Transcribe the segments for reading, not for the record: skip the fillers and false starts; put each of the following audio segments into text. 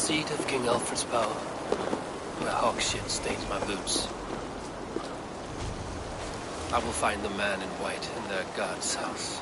Seat of King Alfred's power, where hawk shit stains my boots. I will find the man in white in their god's house.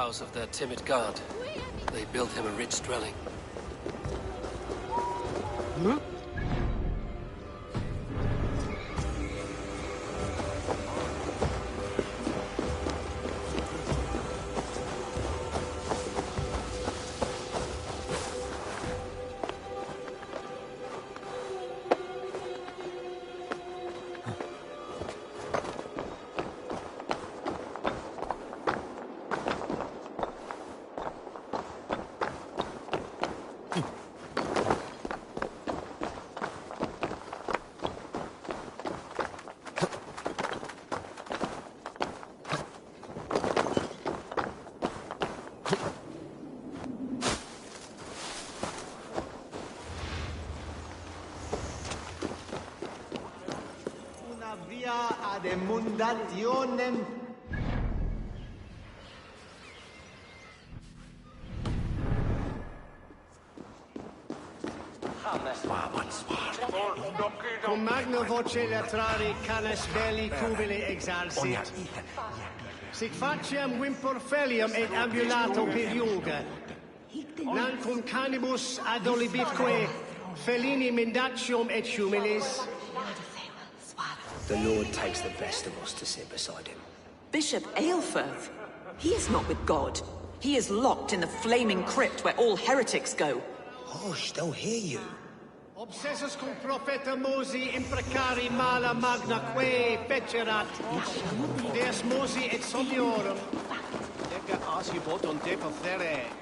house of their timid god. They built him a rich dwelling. Ad emundationem. Cum magna voce latrari canes belli cubili exalsit. Sic faciem vimpor felium et ambulato per iuga. Non cum canibus ad olibitque felini mendatium et humilis. The Lord takes the best of us to sit beside him. Bishop Aelfirth? He is not with God. He is locked in the flaming crypt where all heretics go. Hush, they'll hear you. Obsessus cum profeta Mosi imprecari mala magna que fecerat. Deus Mosi et somniorum.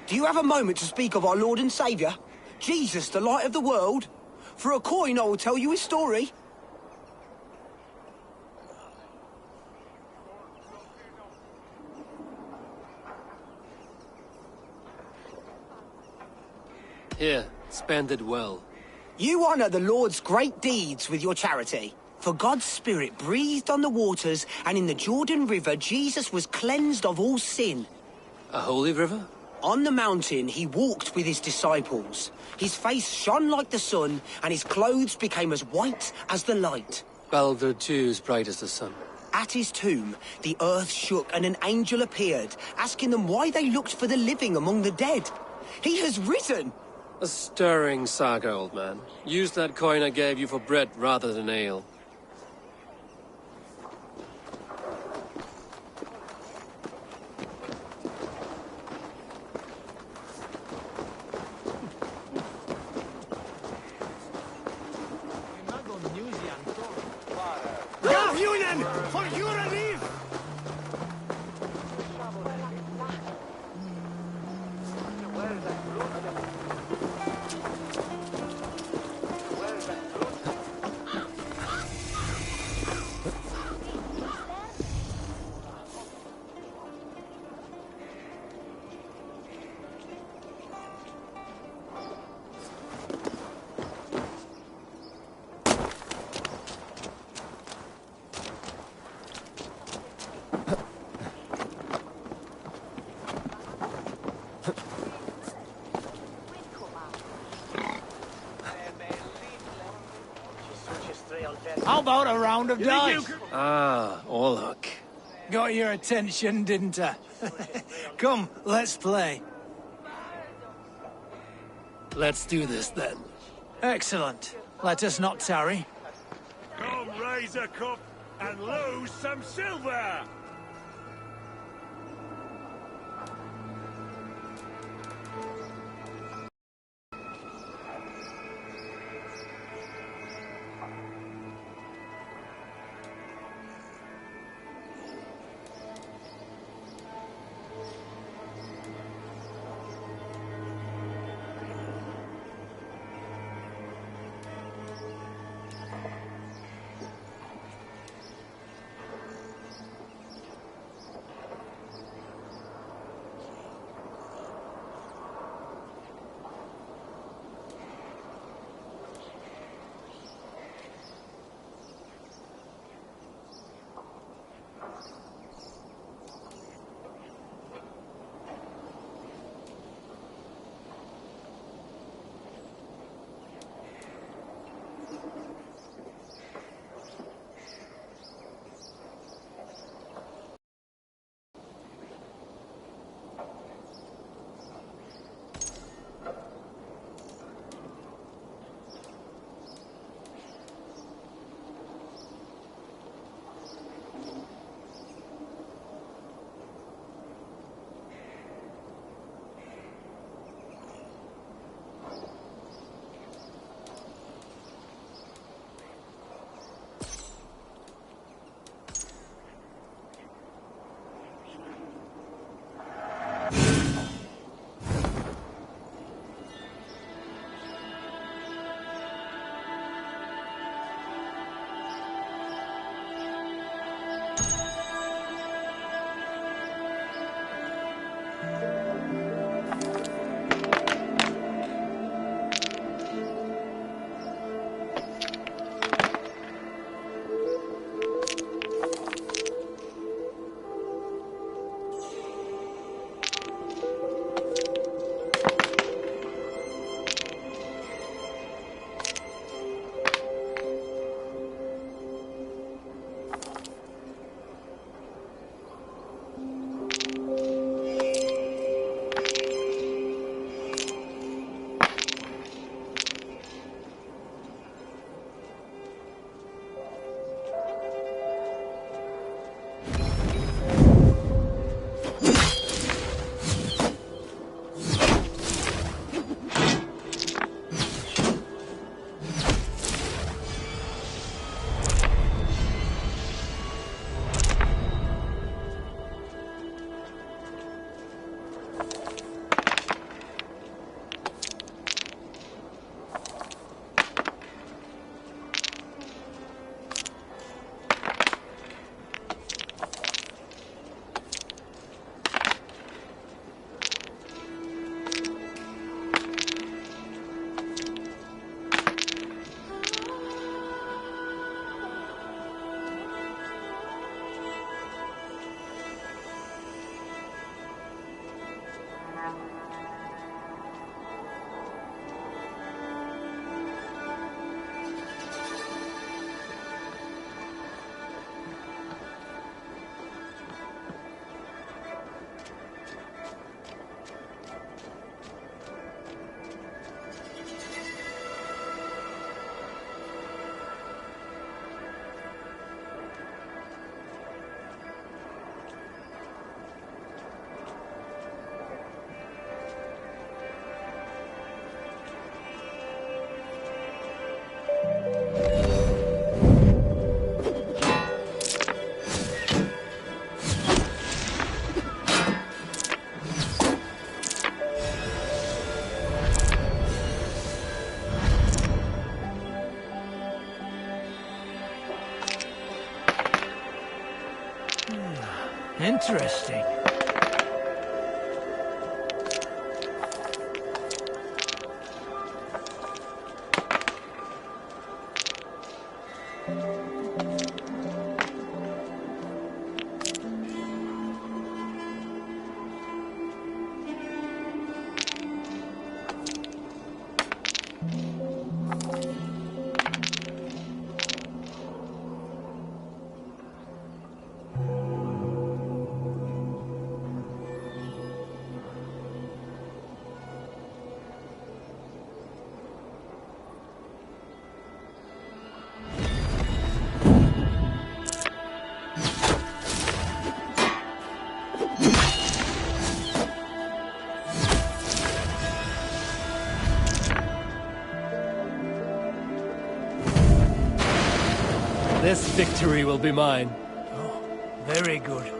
Do you have a moment to speak of our Lord and Saviour? Jesus, the light of the world? For a coin, I will tell you his story. Here, spend it well. You honour the Lord's great deeds with your charity. For God's Spirit breathed on the waters, and in the Jordan River Jesus was cleansed of all sin. A holy river? On the mountain he walked with his disciples. His face shone like the sun, and his clothes became as white as the light. Baldur too is bright as the sun. At his tomb, the earth shook and an angel appeared, asking them why they looked for the living among the dead. He has risen! A stirring saga, old man. Use that coin I gave you for bread rather than ale. Union for your relief! How about a round of dice? Ah, Orlok. Got your attention, didn't I? Come, let's play. Let's do this then. Excellent. Let us not tarry. Come raise a cup and lose some silver! Interesting. This victory will be mine. Oh, very good.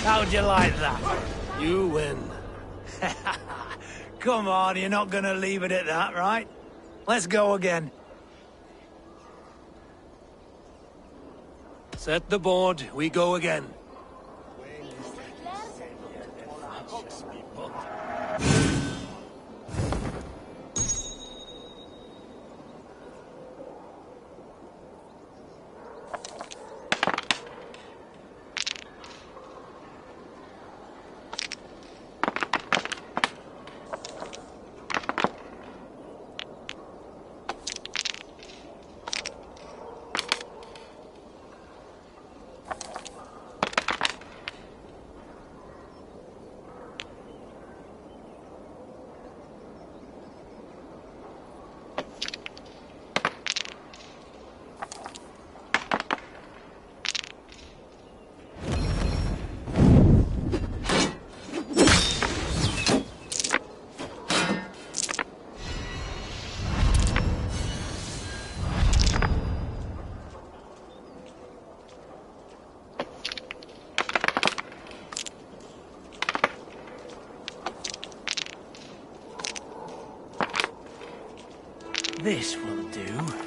How'd you like that? You win. Come on, you're not gonna leave it at that, right? Let's go again. Set the board, we go again. This will do.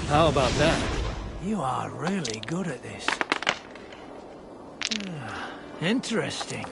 How about that? You are really good at this. Interesting.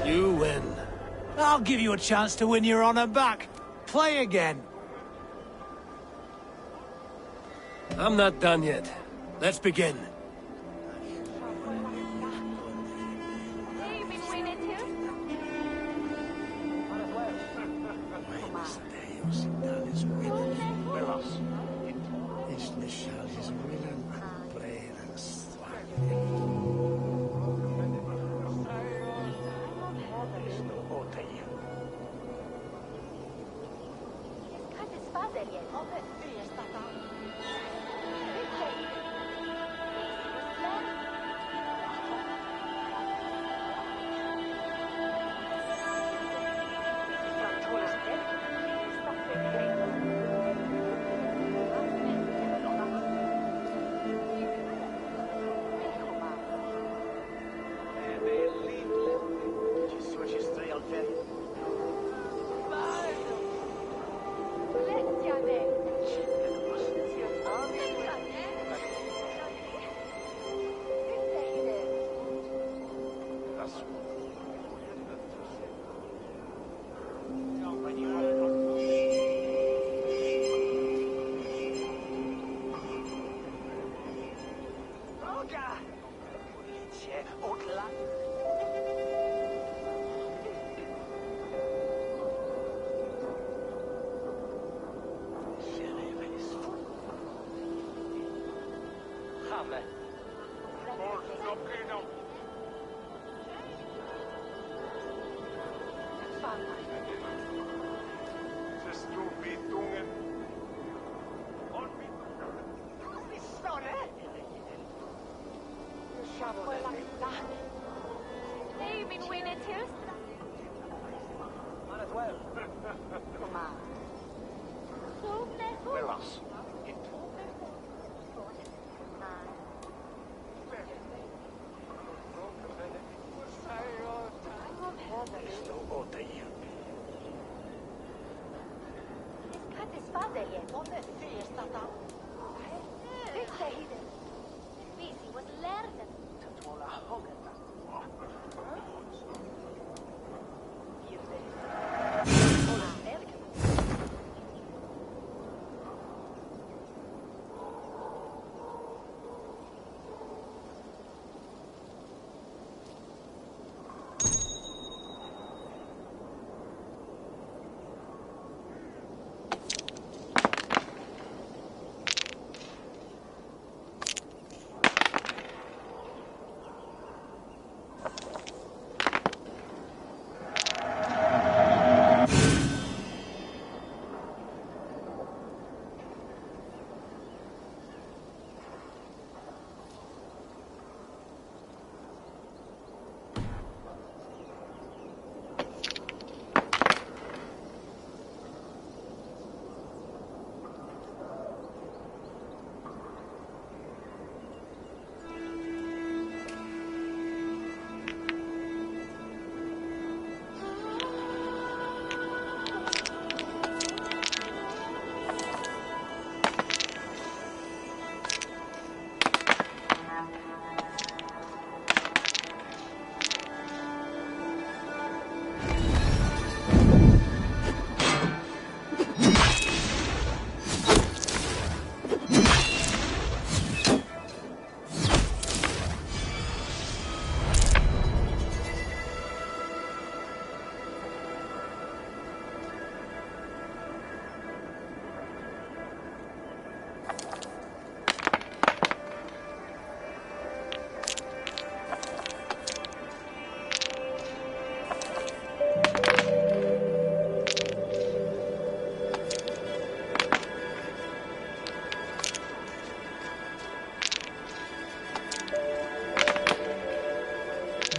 You win. I'll give you a chance to win your honor back. Play again. I'm not done yet. Let's begin. Buenos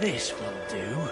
This will do.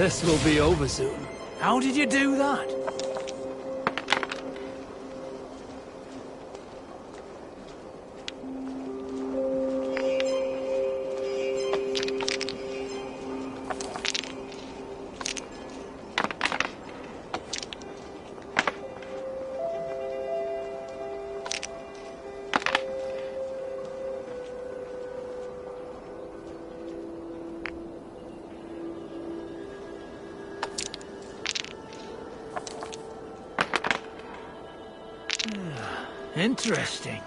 This will be over soon. How did you do that? Interesting.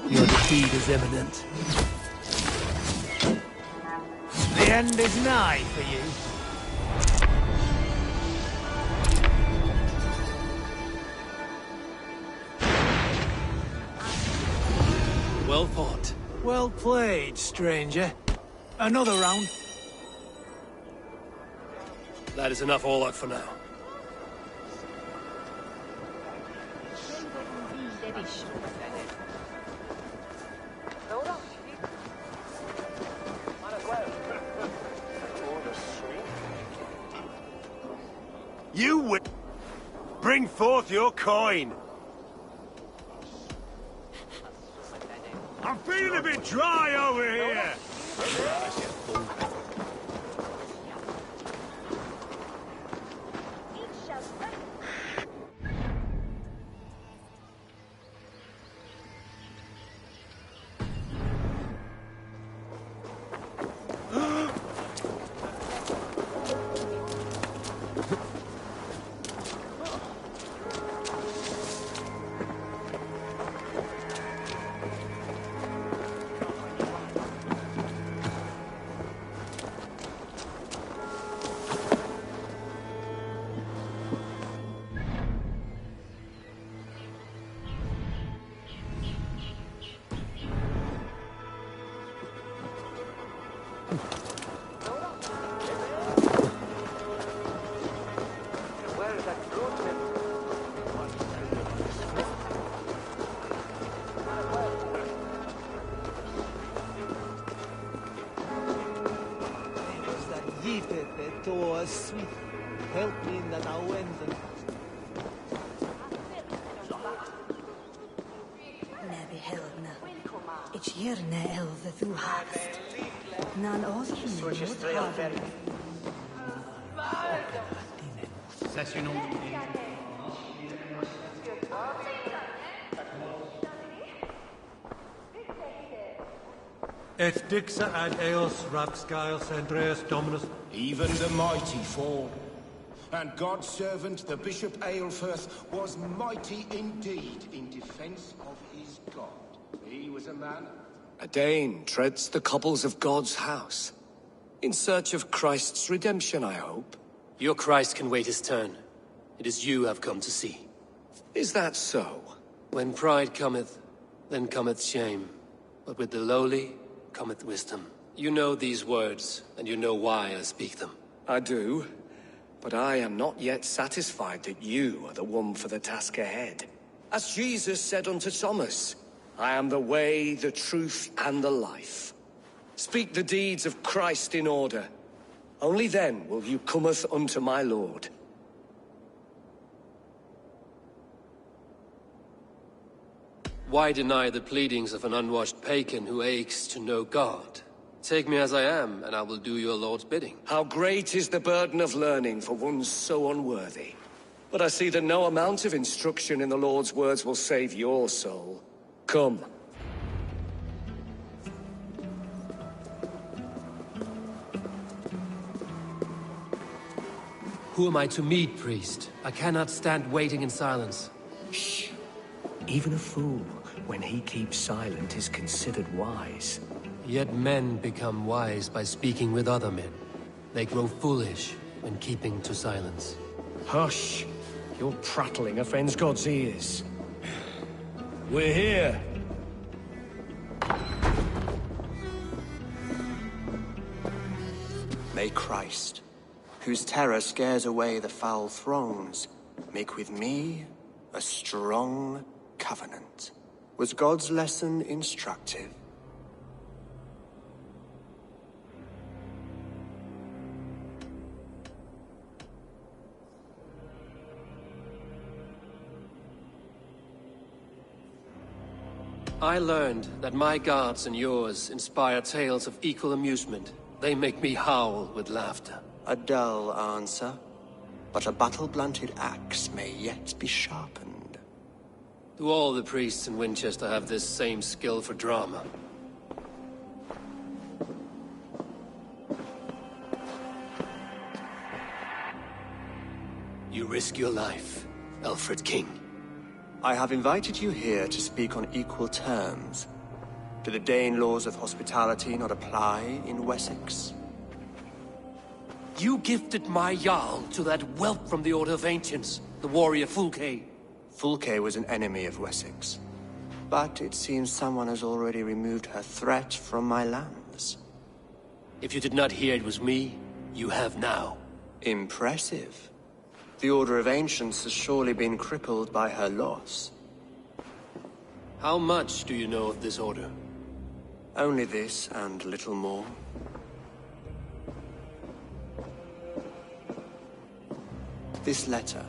Your defeat is imminent. The end is nigh for you. Well fought. Well played, stranger. Another round. That is enough all out for now. You will bring forth your coin. I'm feeling a bit dry over here. Help me in that I went. Nebi helna. Ich jirne elve du hast. Nan othrin mot haven. Et dixa ad eos rapscaios Andreas Dominus. Even the mighty fall. And God's servant, the Bishop Aelfirth, was mighty indeed in defense of his God. He was a man. A Dane treads the cobbles of God's house. In search of Christ's redemption, I hope. Your Christ can wait his turn. It is you I've come to see. Is that so? When pride cometh, then cometh shame. But with the lowly cometh wisdom. You know these words, and you know why I speak them. I do. But I am not yet satisfied that you are the one for the task ahead. As Jesus said unto Thomas, I am the way, the truth, and the life. Speak the deeds of Christ in order. Only then will you cometh unto my Lord. Why deny the pleadings of an unwashed pagan who aches to know God? Take me as I am, and I will do your Lord's bidding. How great is the burden of learning for one so unworthy. But I see that no amount of instruction in the Lord's words will save your soul. Come. Who am I to meet, priest? I cannot stand waiting in silence. Shh. Even a fool, when he keeps silent, is considered wise. Yet men become wise by speaking with other men. They grow foolish when keeping to silence. Hush! Your prattling offends God's ears. We're here. May Christ, whose terror scares away the foul throngs, make with me a strong covenant. Was God's lesson instructive? I learned that my gods and yours inspire tales of equal amusement. They make me howl with laughter. A dull answer, but a battle-blunted axe may yet be sharpened. Do all the priests in Winchester have this same skill for drama? You risk your life, Alfred King. I have invited you here to speak on equal terms. Do the Dane laws of hospitality not apply in Wessex? You gifted my Jarl to that whelp from the Order of Ancients, the warrior Fulke. Fulke was an enemy of Wessex. But it seems someone has already removed her threat from my lands. If you did not hear it was me, you have now. Impressive. The Order of Ancients has surely been crippled by her loss. How much do you know of this order? Only this and little more. This letter,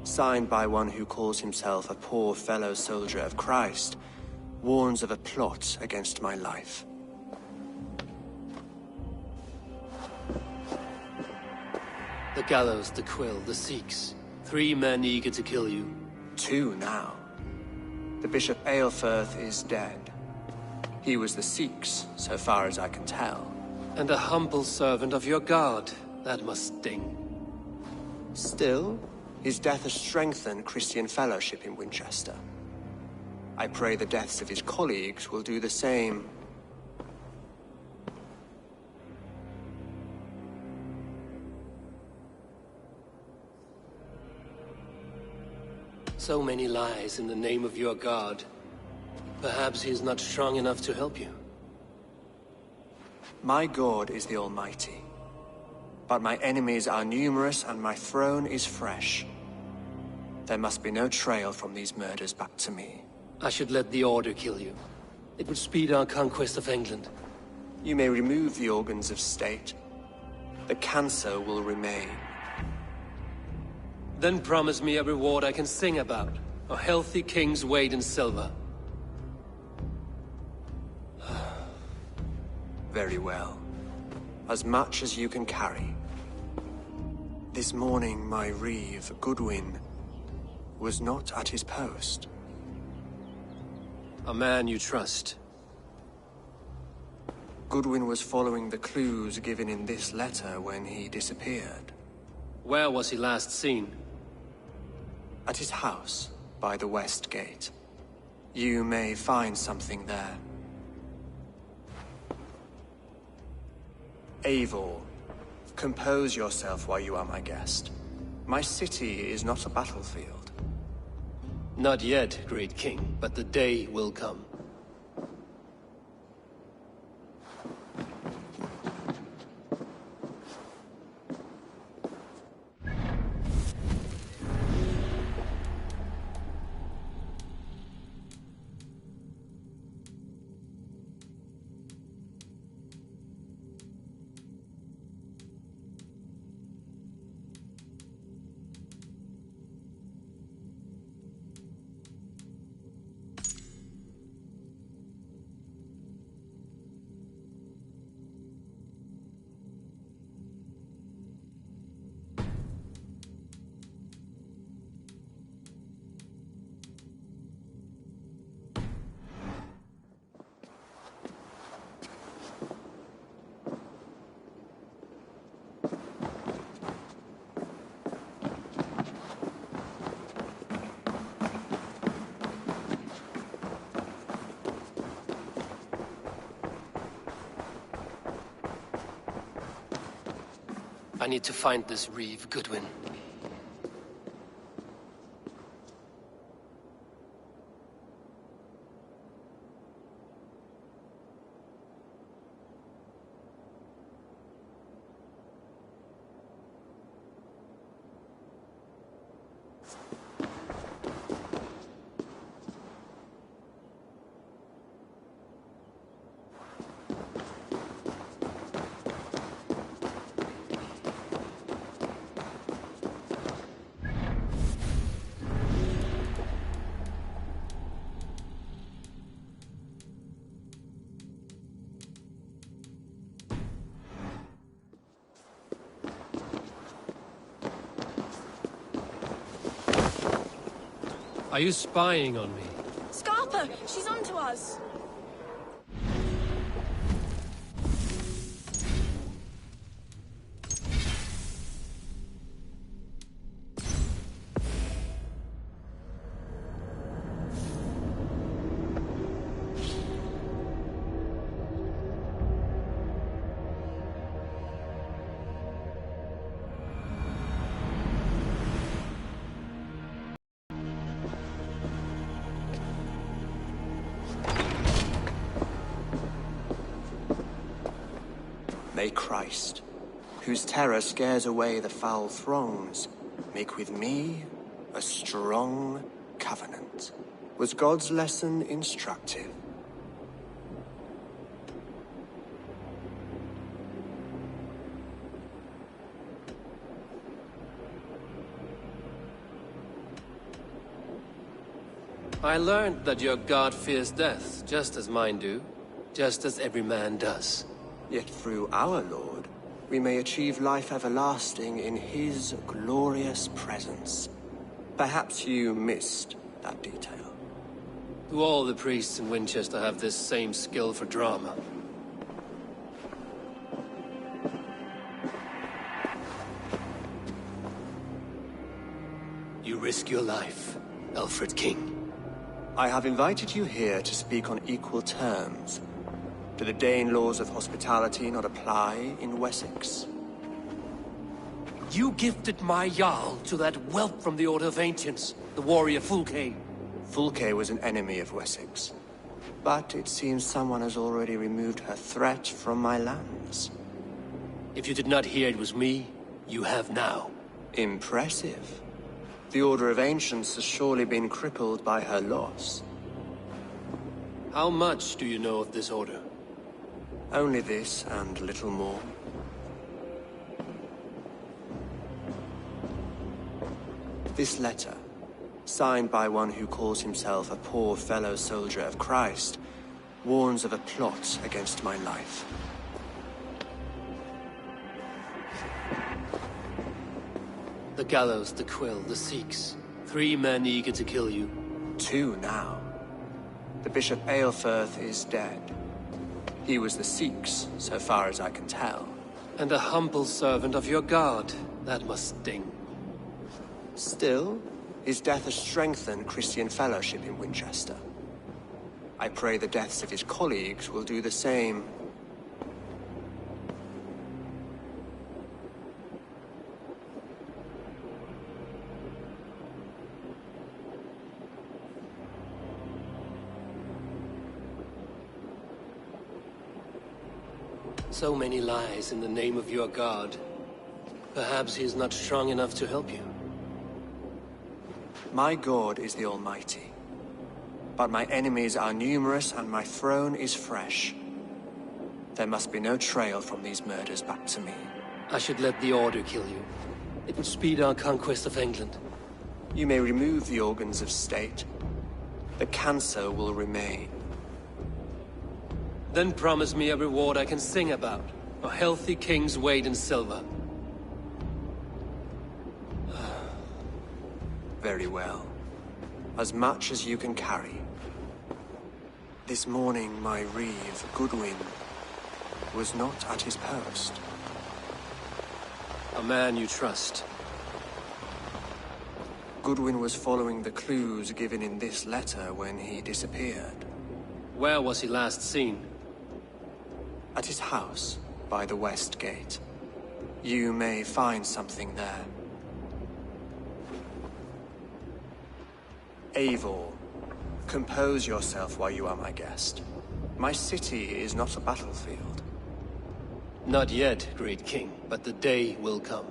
signed by one who calls himself a poor fellow soldier of Christ, warns of a plot against my life. The gallows, the quill, the Sikhs. 3 men eager to kill you. 2 now. The Bishop Aelfirth is dead. He was the Sikhs, so far as I can tell. And a humble servant of your god. That must sting. Still, his death has strengthened Christian fellowship in Winchester. I pray the deaths of his colleagues will do the same. So many lies in the name of your god. Perhaps he is not strong enough to help you. My God is the Almighty. But my enemies are numerous and my throne is fresh. There must be no trail from these murders back to me. I should let the Order kill you. It would speed our conquest of England. You may remove the organs of state. The cancer will remain. Then promise me a reward I can sing about. A healthy king's weight in silver. Very well. As much as you can carry. This morning, my reeve, Goodwin, was not at his post. A man you trust. Goodwin was following the clues given in this letter when he disappeared. Where was he last seen? At his house, by the west gate. You may find something there. Eivor, compose yourself while you are my guest. My city is not a battlefield. Not yet, great king, but the day will come. I need to find this Reeve Goodwin. Are you spying on me? Scarpa! She's onto us! May Christ, whose terror scares away the foul throngs, make with me a strong covenant. Was God's lesson instructive? I learned that your god fears death, just as mine do, just as every man does. Yet through our Lord, we may achieve life everlasting in his glorious presence. Perhaps you missed that detail. Do all the priests in Winchester have this same skill for drama? You risk your life, Alfred King. I have invited you here to speak on equal terms. Do the Dane laws of hospitality not apply in Wessex? You gifted my Jarl to that whelp from the Order of Ancients, the warrior Fulke. Fulke was an enemy of Wessex. But it seems someone has already removed her threat from my lands. If you did not hear it was me, you have now. Impressive. The Order of Ancients has surely been crippled by her loss. How much do you know of this order? Only this, and little more. This letter, signed by one who calls himself a poor fellow soldier of Christ, warns of a plot against my life. The gallows, the quill, the Sikhs. 3 men eager to kill you. 2 now. The Bishop Aelfirth is dead. He was the Sikhs, so far as I can tell. And a humble servant of your god. That must sting. Still, his death has strengthened Christian fellowship in Winchester. I pray the deaths of his colleagues will do the same. So many lies in the name of your god. Perhaps he is not strong enough to help you. My God is the Almighty. But my enemies are numerous and my throne is fresh. There must be no trail from these murders back to me. I should let the Order kill you. It would speed our conquest of England. You may remove the organs of state. The cancer will remain. Then promise me a reward I can sing about. A healthy king's weight in silver. Very well. As much as you can carry. This morning, my reeve, Goodwin, was not at his post. A man you trust. Goodwin was following the clues given in this letter when he disappeared. Where was he last seen? At his house, by the west gate. You may find something there. Eivor, compose yourself while you are my guest. My city is not a battlefield. Not yet, great king, but the day will come.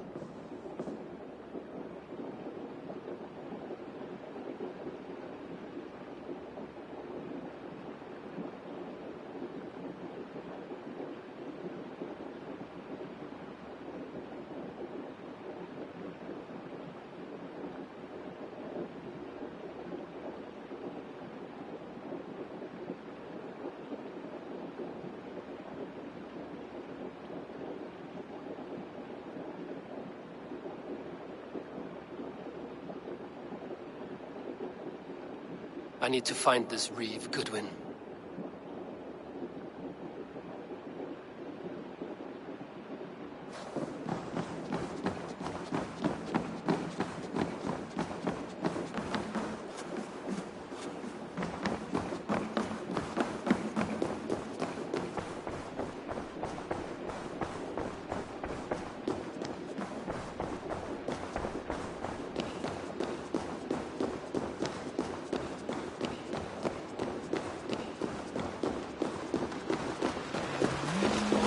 I need to find this Reeve, Goodwin.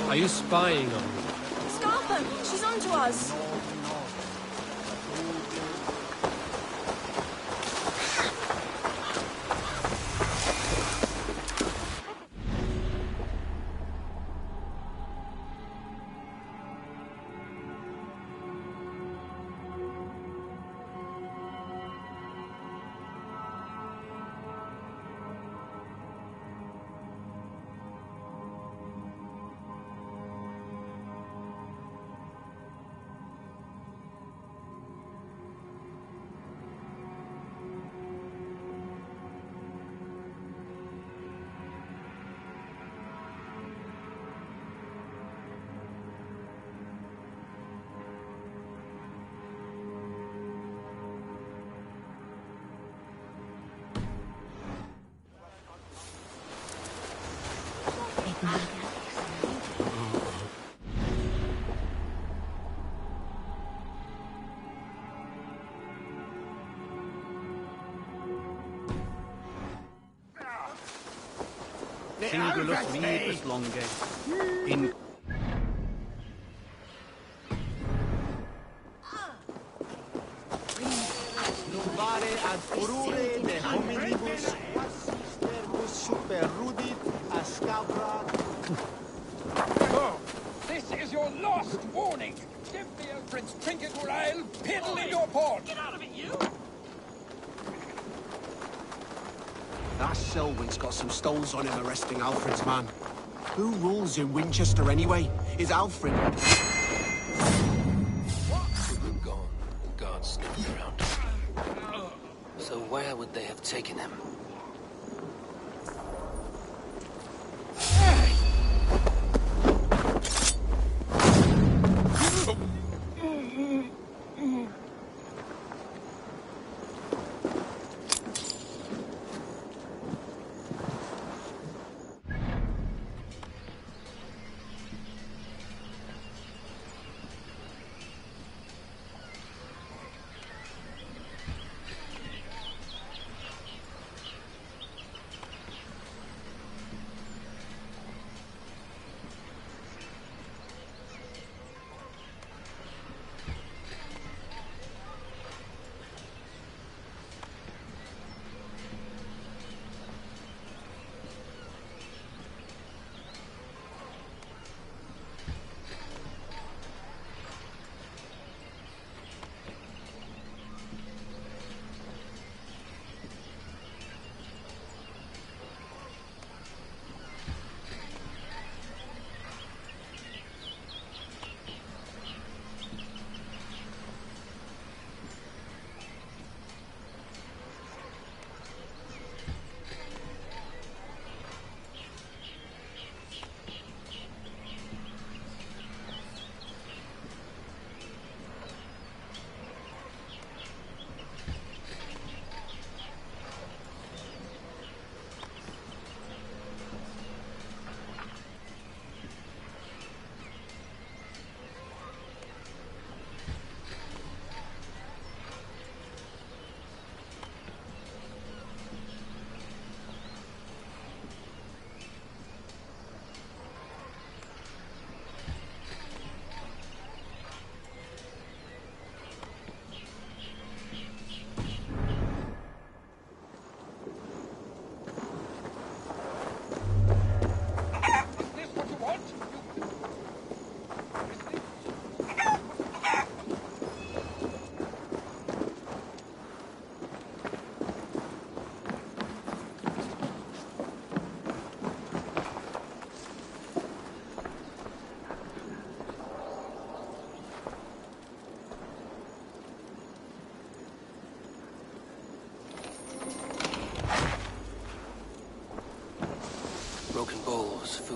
Are you spying on me? Scarpa! She's onto us! Singulus rebus longe. In Nubare ad furore de hominibus quasisterbus super rudit ascabra. Oh, this is your last warning. Give the old prince trinket or I'll piddle in your port. Get out of it, you! That Selwyn's got some stones on him arresting Alfred's man. Who rules in Winchester anyway? Is Alfred? We've been gone. The guards snooped around. So where would they have taken him?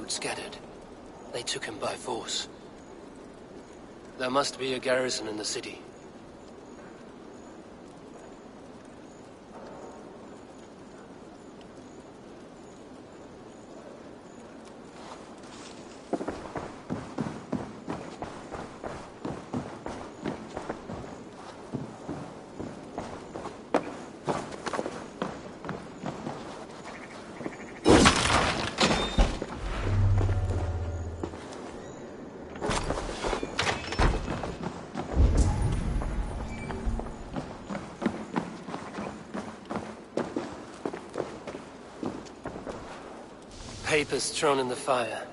recruits scattered. They took him by force. There must be a garrison in the city. Papers thrown in the fire.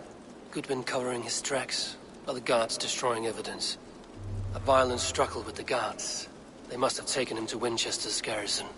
Goodwin covering his tracks, while the guards destroying evidence. A violent struggle with the guards. They must have taken him to Winchester's garrison.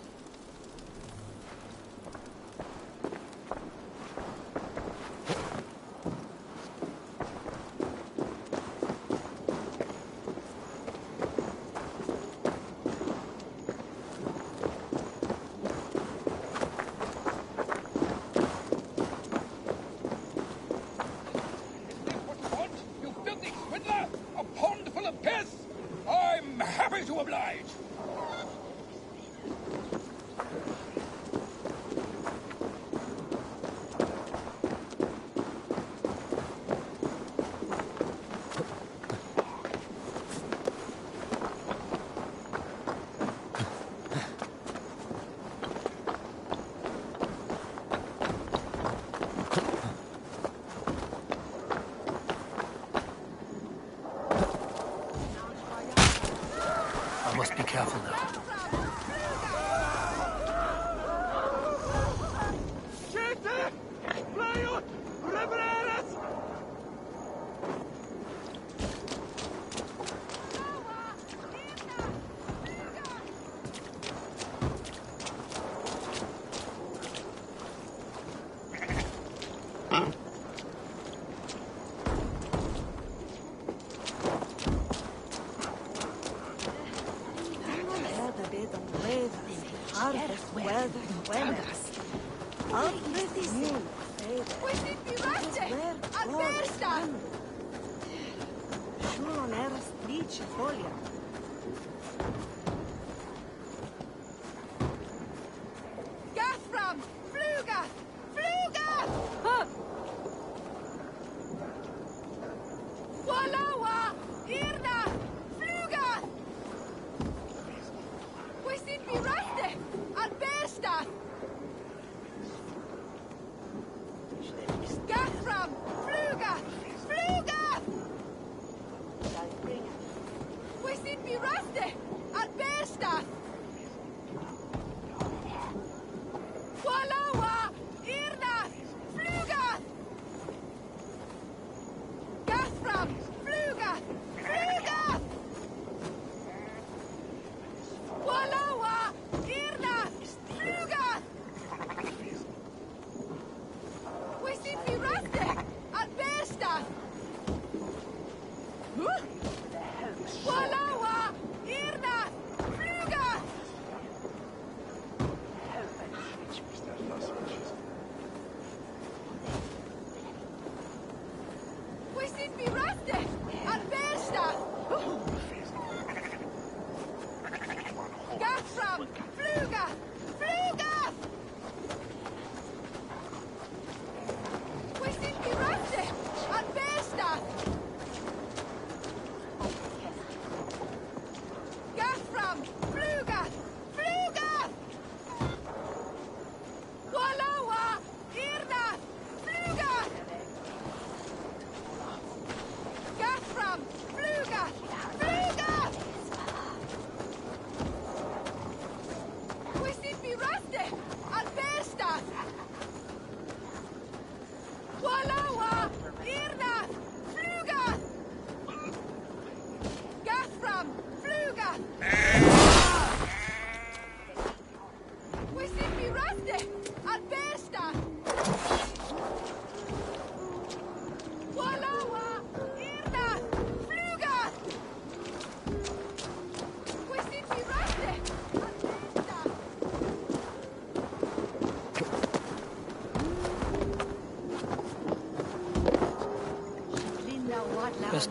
I must be careful now.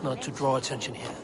not to draw attention here.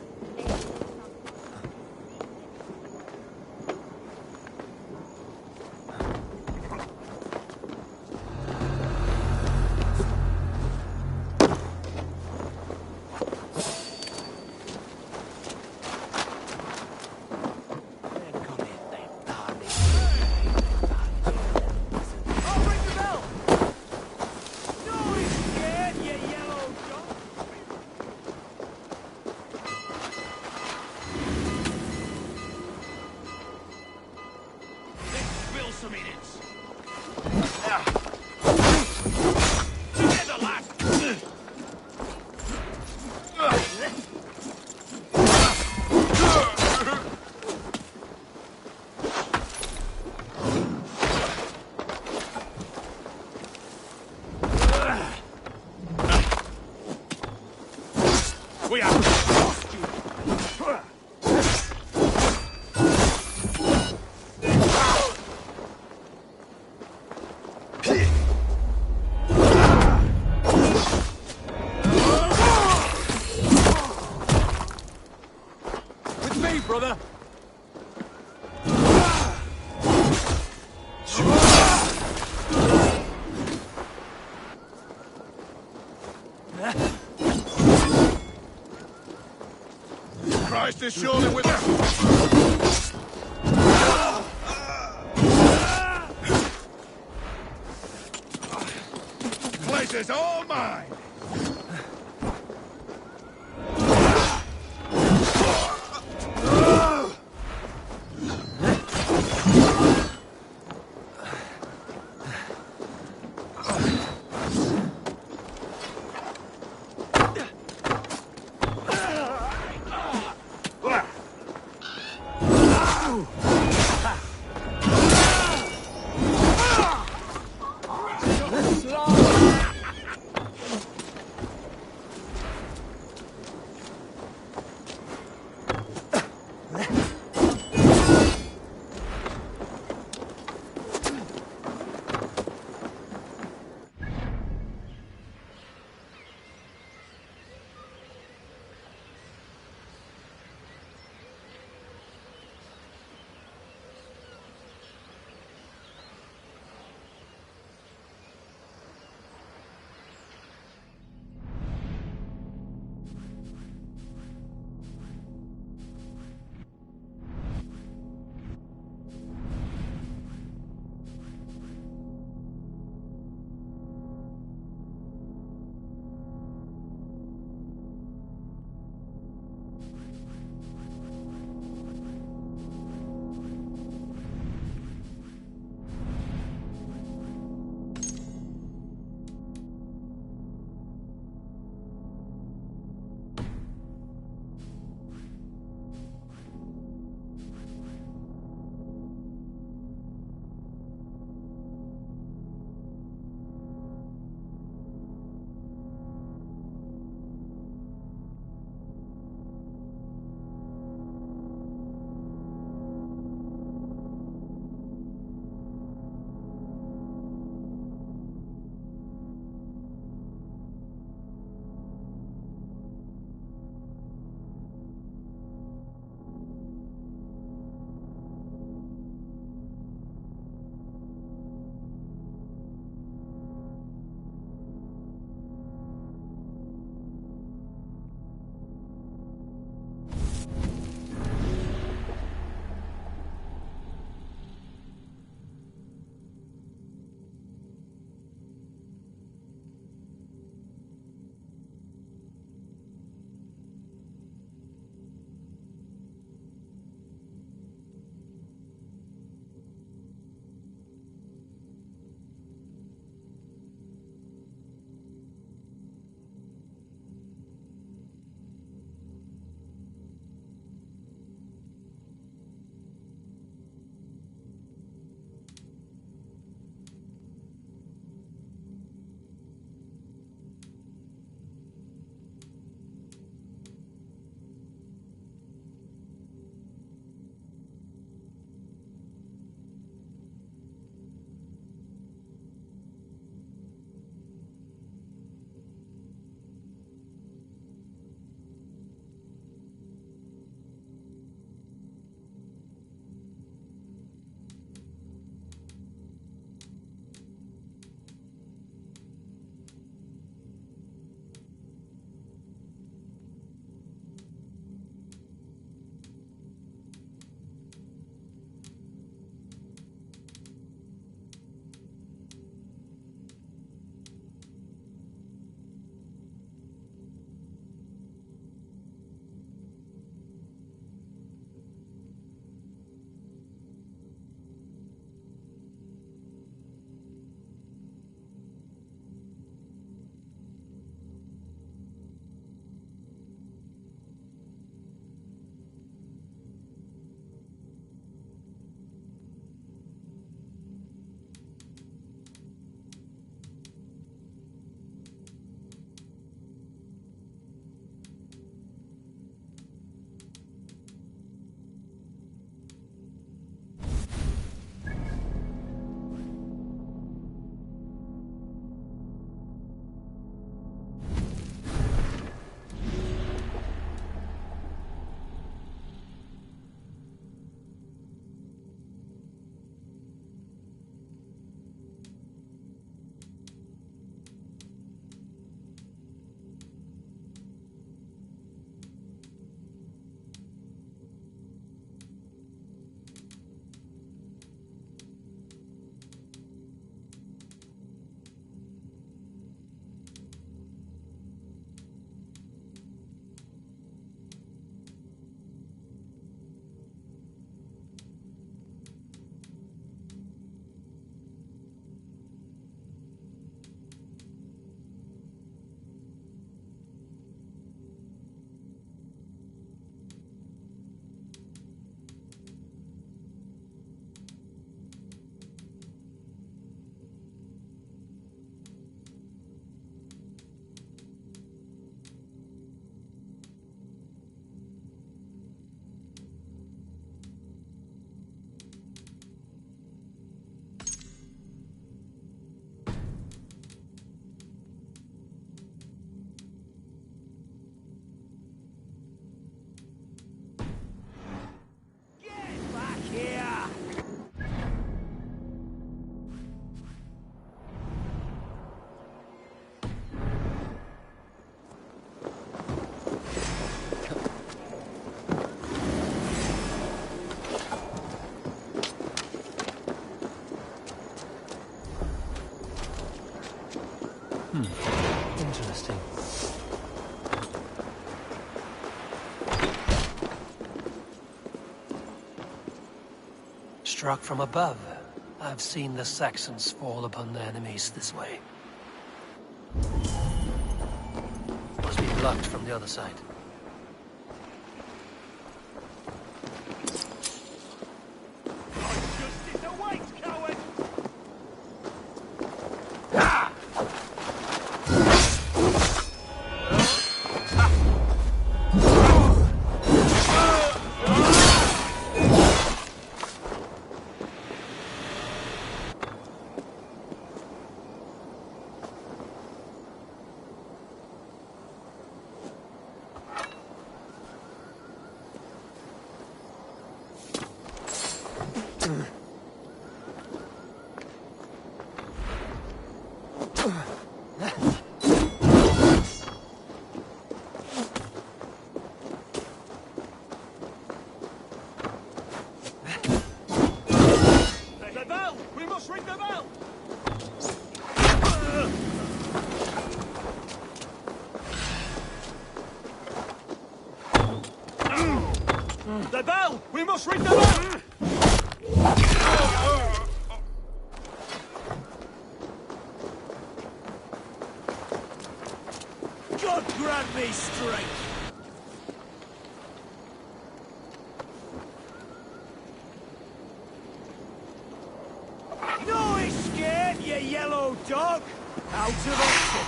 We have lost you! With me, brother! Christ is surely with us! Place is all mine! Interesting. Struck from above. I've seen the Saxons fall upon their enemies this way. Must be blocked from the other side. The bell! We must ring the bell! God grant me strength! No escape, you yellow dog! Out of option!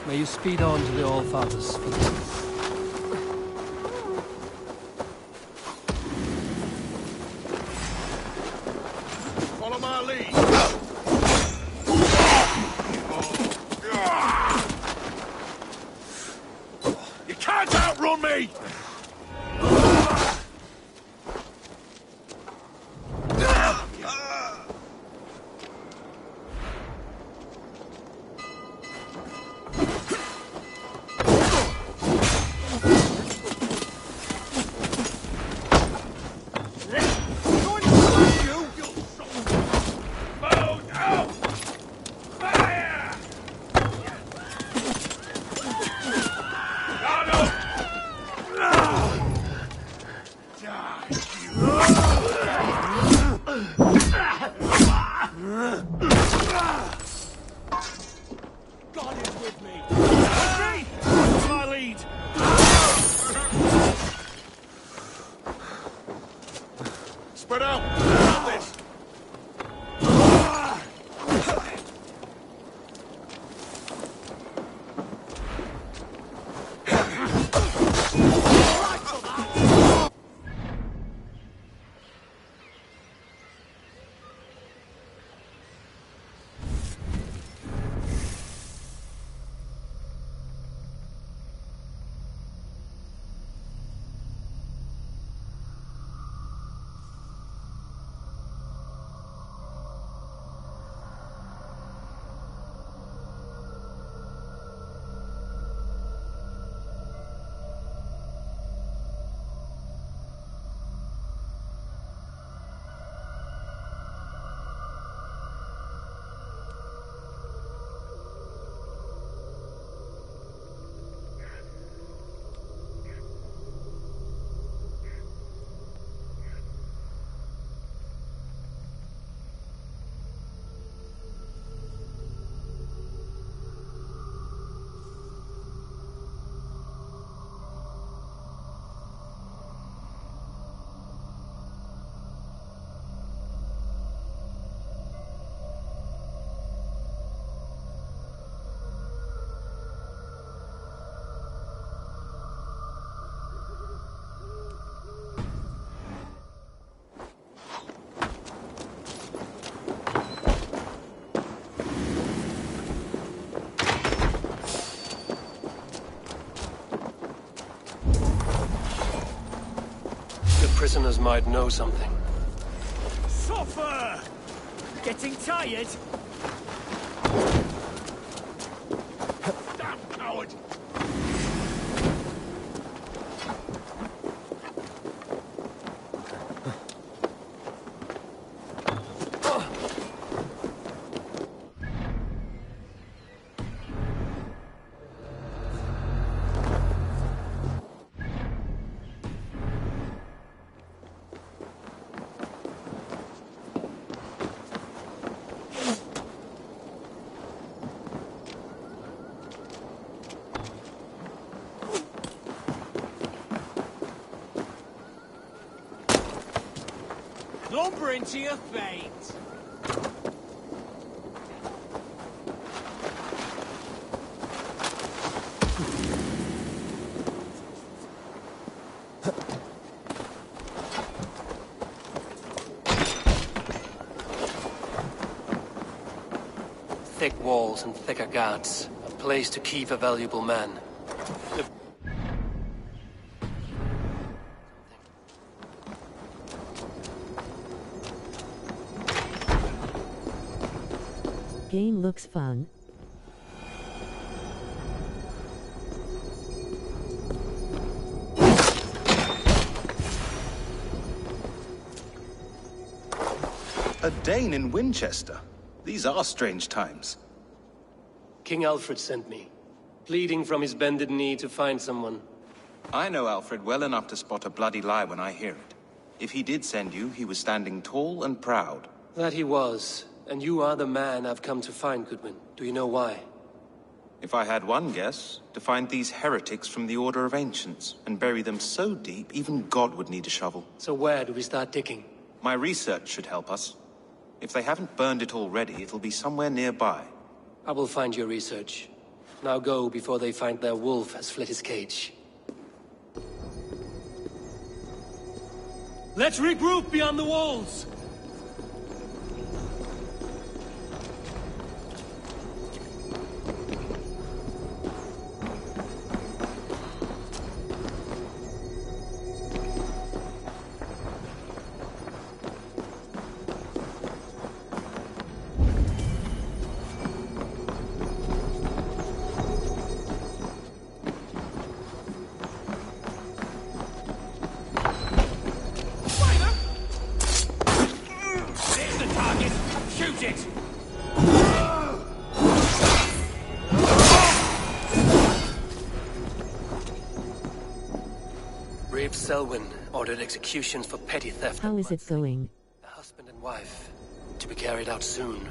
May you speed on to the All-Father's feet. Follow my lead! You can't outrun me! Spread out! Got this! Prisoners might know something. Suffer! Getting tired? Damn coward! good. Lumber into your fate. Thick walls and thicker guards. A place to keep a valuable man. Game looks fun. A Dane in Winchester? These are strange times. King Alfred sent me, pleading from his bended knee to find someone. I know Alfred well enough to spot a bloody lie when I hear it. If he did send you, he was standing tall and proud. That he was. And you are the man I've come to find, Goodwin. Do you know why? If I had one guess, to find these heretics from the Order of Ancients, and bury them so deep, even God would need a shovel. So where do we start digging? My research should help us. If they haven't burned it already, it'll be somewhere nearby. I will find your research. Now go before they find their wolf has fled his cage. Let's regroup beyond the walls! Selwyn ordered executions for petty theft. How is it going? A husband and wife, to be carried out soon.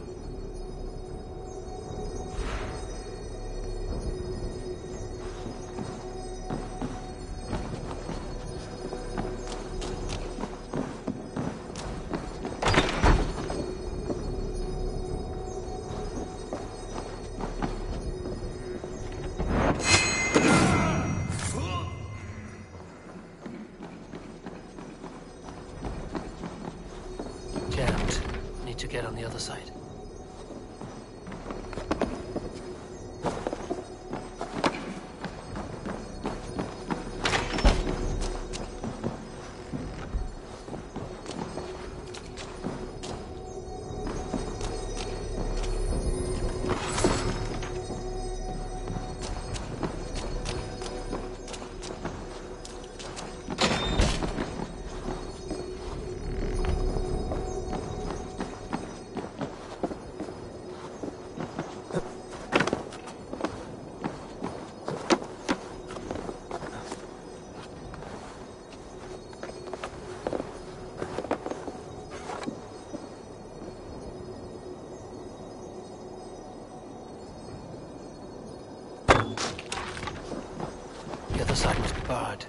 Side. Side must be barred.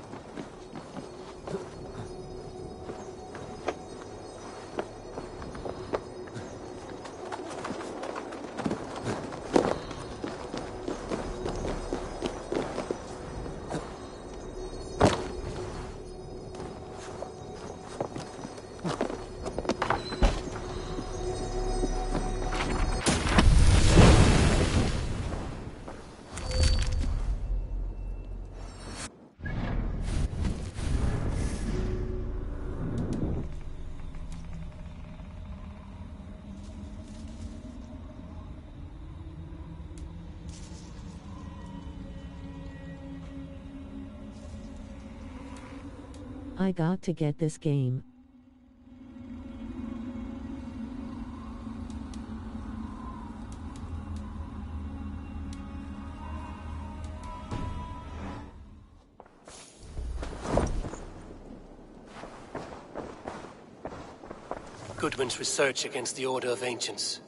I got to get this game. Goodwin's research against the Order of Ancients.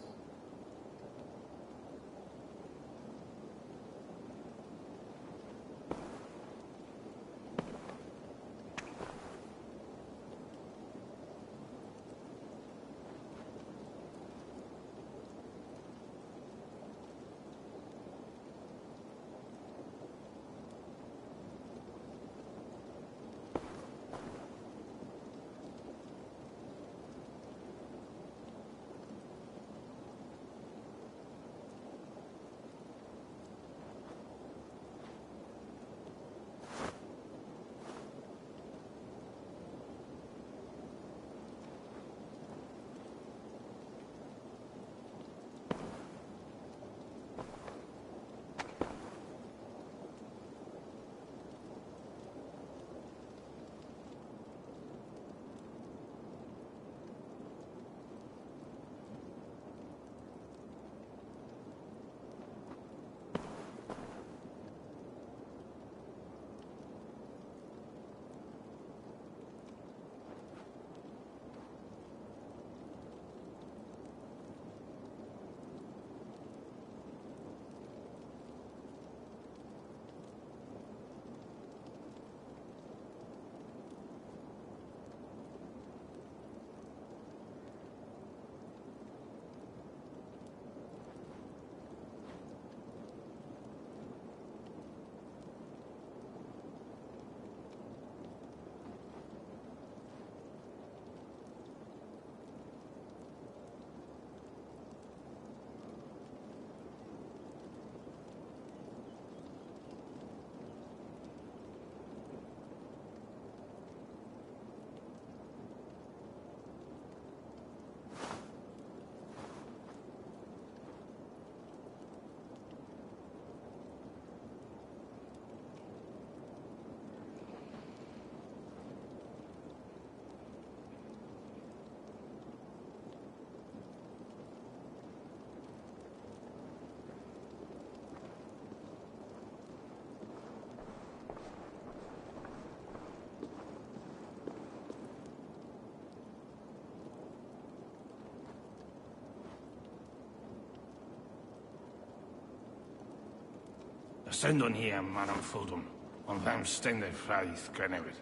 Send on here, man am Fulham. On them stende faith, Grenewid.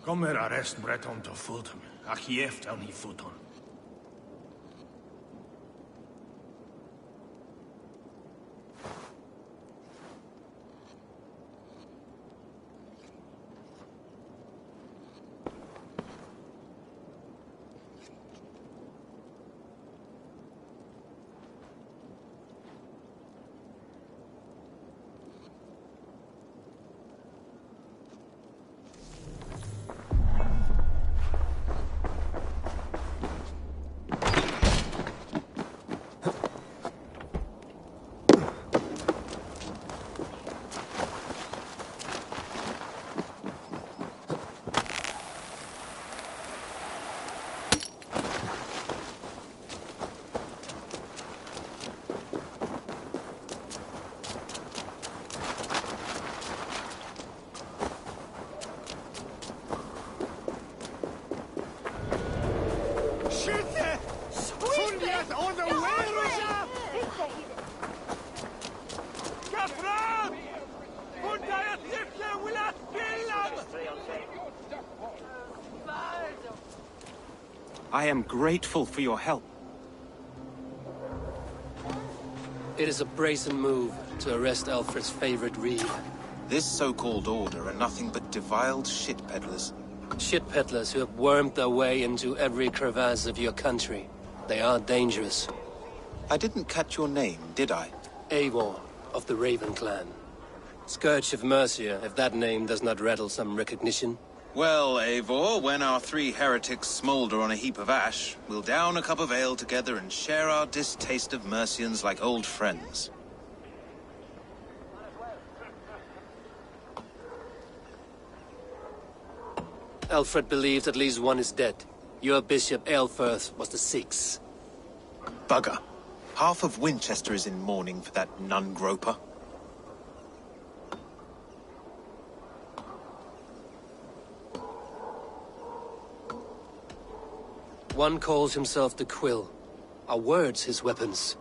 Kom er arrest Breton to Fulham. Ach jeft aan die Fulton. I am grateful for your help. It is a brazen move to arrest Alfred's favorite reed. This so-called order are nothing but defiled shit peddlers. Shit peddlers who have wormed their way into every crevasse of your country. They are dangerous. I didn't catch your name, did I? Eivor, of the Raven clan. Scourge of Mercia, if that name does not rattle some recognition. Well, Eivor, when our three heretics smolder on a heap of ash, we'll down a cup of ale together and share our distaste of Mercians like old friends. Alfred believed at least one is dead. Your Bishop Aelfirth was the sixth. Bugger. Half of Winchester is in mourning for that nun-groper. One calls himself the Quill. Are words his weapons?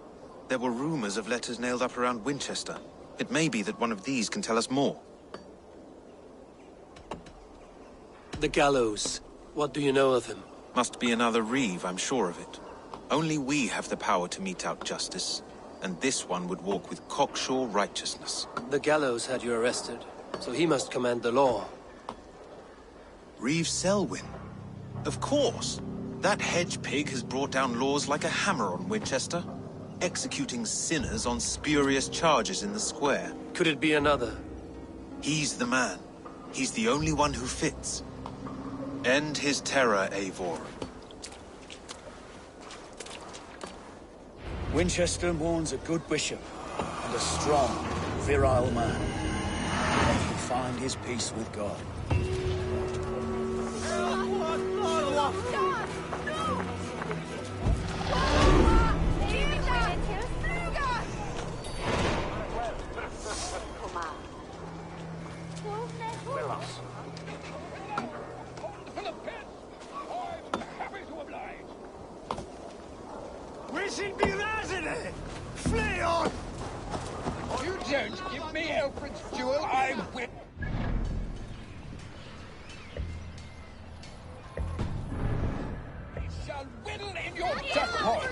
There were rumors of letters nailed up around Winchester. It may be that one of these can tell us more. The gallows. What do you know of him? Must be another Reeve, I'm sure of it. Only we have the power to mete out justice, and this one would walk with cocksure righteousness. The gallows had you arrested, so he must command the law. Reeve Selwyn? Of course! That hedge pig has brought down laws like a hammer on Winchester, executing sinners on spurious charges in the square. Could it be another? He's the man. He's the only one who fits. End his terror, Eivor. Winchester mourns a good bishop and a strong, virile man. May he find his peace with God. Flee on! You don't give me Alfred's jewel, I will. It shall whittle in your death pot.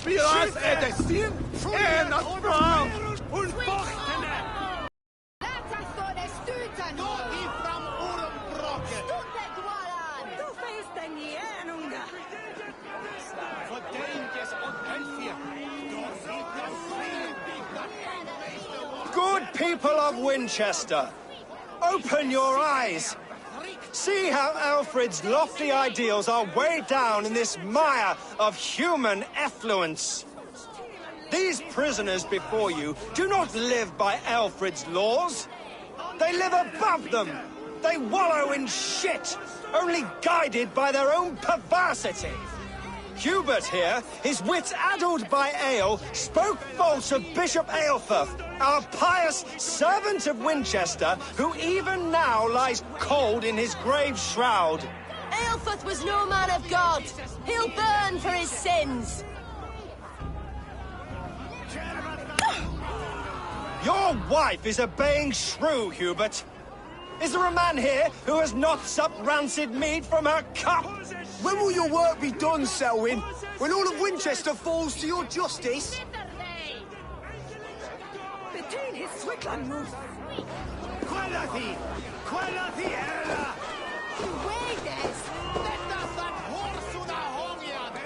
Vi oss är det sin en att fram! Good people of Winchester, open your eyes. See how Alfred's lofty ideals are weighed down in this mire of human effluence. These prisoners before you do not live by Alfred's laws. They live above them. They wallow in shit, only guided by their own perversity. Hubert here, his wits addled by ale, spoke false of Bishop Aelfirth, our pious servant of Winchester, who even now lies cold in his grave shroud. Aelfirth was no man of God. He'll burn for his sins. Your wife is a baying shrew, Hubert. Is there a man here who has not supped rancid mead from her cup? When will your work be done, Selwyn? When all of Winchester falls to your justice? Between his Swickland moves.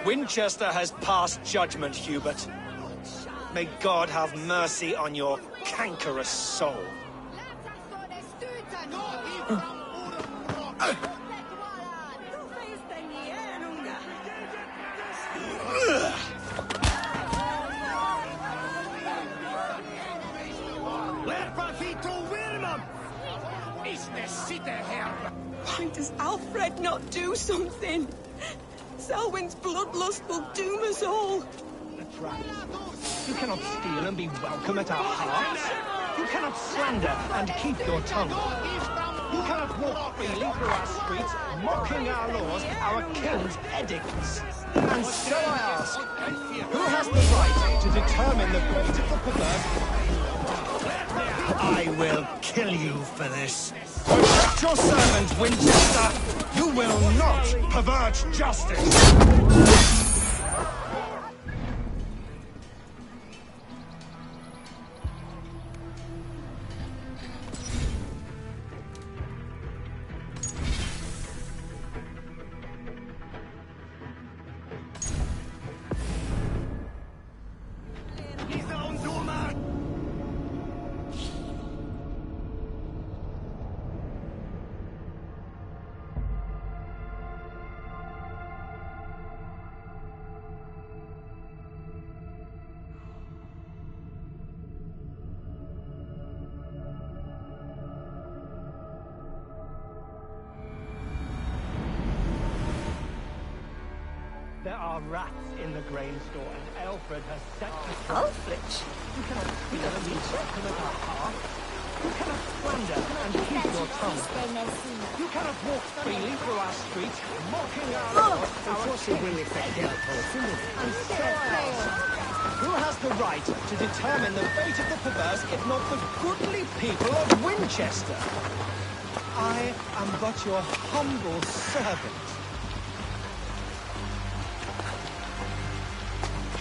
Winchester has passed judgment, Hubert. May God have mercy on your cankerous soul. Why does Alfred not do something? Selwyn's bloodlust will doom us all. You cannot steal and be welcome at our hearts. You cannot slander and keep your tongue. You cannot walk freely through our streets, mocking our laws, our king's edicts. And so I ask, who has the right to determine the fate of the perverse? I will kill you for this. Protect your servant, Winchester. You will not pervert justice. are rats in the grain store, and Alfred has set the... Alfred? You cannot speak of me welcome at our heart. You cannot slander and keep your tongue. You cannot walk freely through our streets, mocking our Lord, our King. And so I ask, who has the right to determine the fate of the perverse, if not the goodly people of Winchester? I am but your humble servant.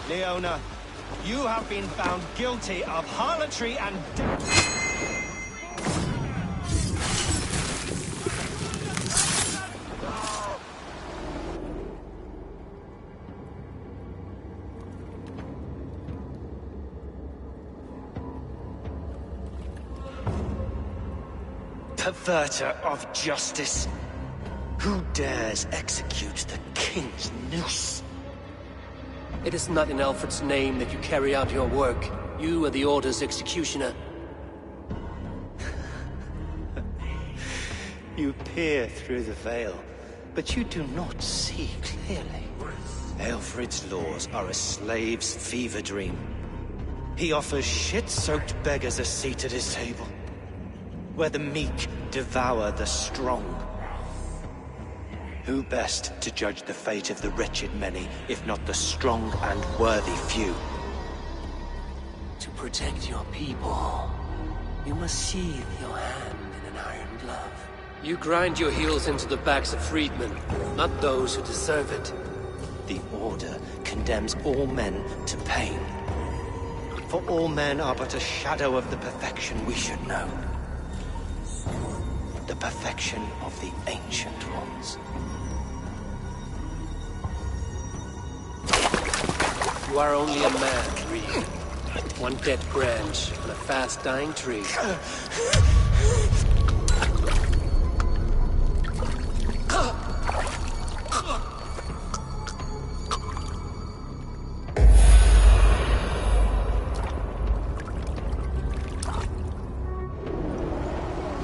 Leona, you have been found guilty of harlotry and... Perverter of justice. Who dares execute the king's noose? It is not in Alfred's name that you carry out your work. You are the Order's executioner. You peer through the veil, but you do not see clearly. Alfred's laws are a slave's fever dream. He offers shit-soaked beggars a seat at his table, where the meek devour the strong. Who best to judge the fate of the wretched many, if not the strong and worthy few? To protect your people, you must sheathe your hand in an iron glove. You grind your heels into the backs of freedmen, not those who deserve it. The Order condemns all men to pain. For all men are but a shadow of the perfection we should know. The perfection of the Ancient Ones. You are only a man, Reed. One dead branch on a fast-dying tree.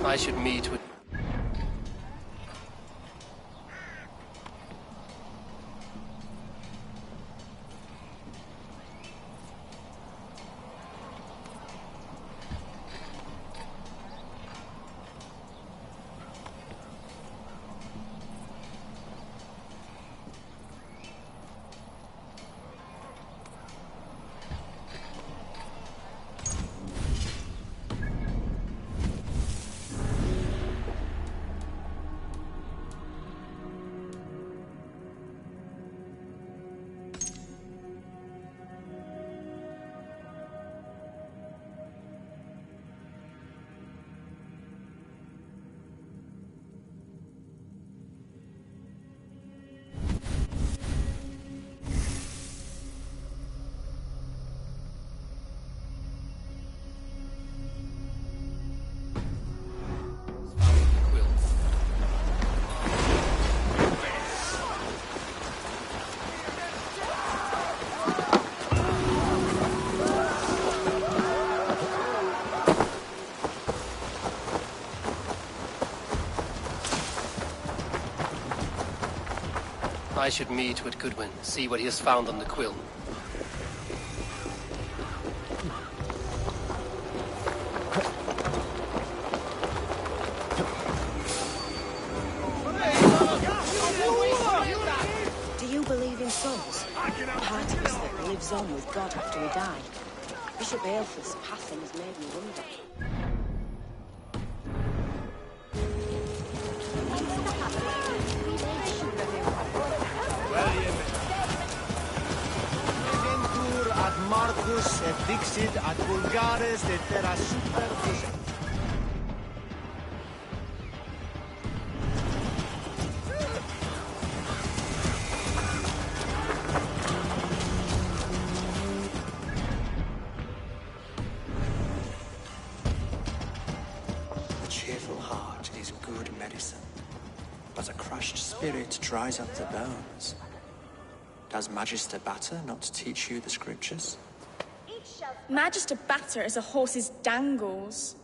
I should meet with... I should meet with Goodwin, see what he has found on the quill. Do you believe in souls? Part of us that lives on with God after we die. Bishop Aelfred's passing has made me wonder. Marcus et dixit ad vulgares de terra superfus. A cheerful heart is good medicine, but a crushed spirit dries up the bones. Does Magister Batter not teach you the scriptures? Magister Batter is a horse's dangles.